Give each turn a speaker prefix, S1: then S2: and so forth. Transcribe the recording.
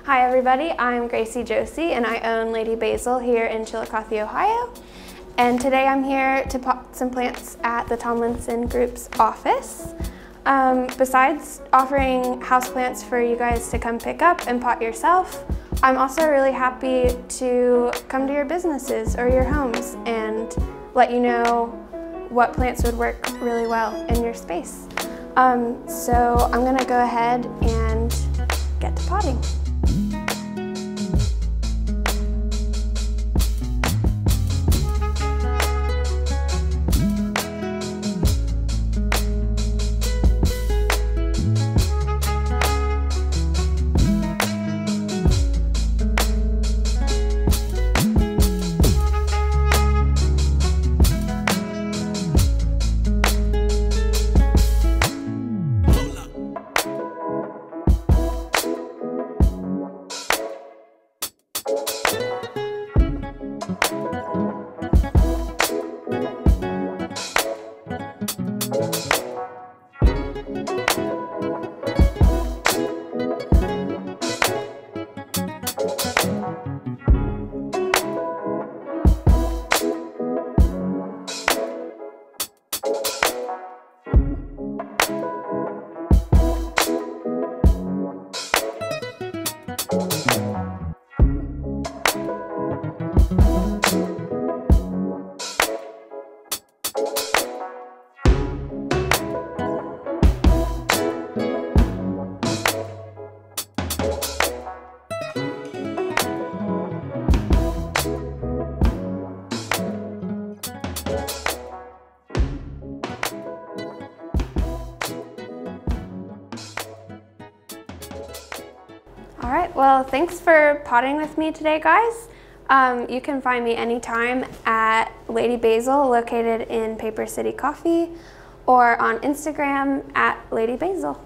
S1: Hi everybody, I'm Gracie Josie and I own Lady Basil here in Chillicothe, Ohio. And today I'm here to pot some plants at the Tomlinson Group's office. Besides offering houseplants for you guys to come pick up and pot yourself, I'm also really happy to come to your businesses or your homes and let you know what plants would work really well in your space. So I'm gonna go ahead and get to potting. All right, well, thanks for potting with me today, guys. You can find me anytime at Lady Basil, located in Paper City Coffee, or on Instagram at Lady Basil.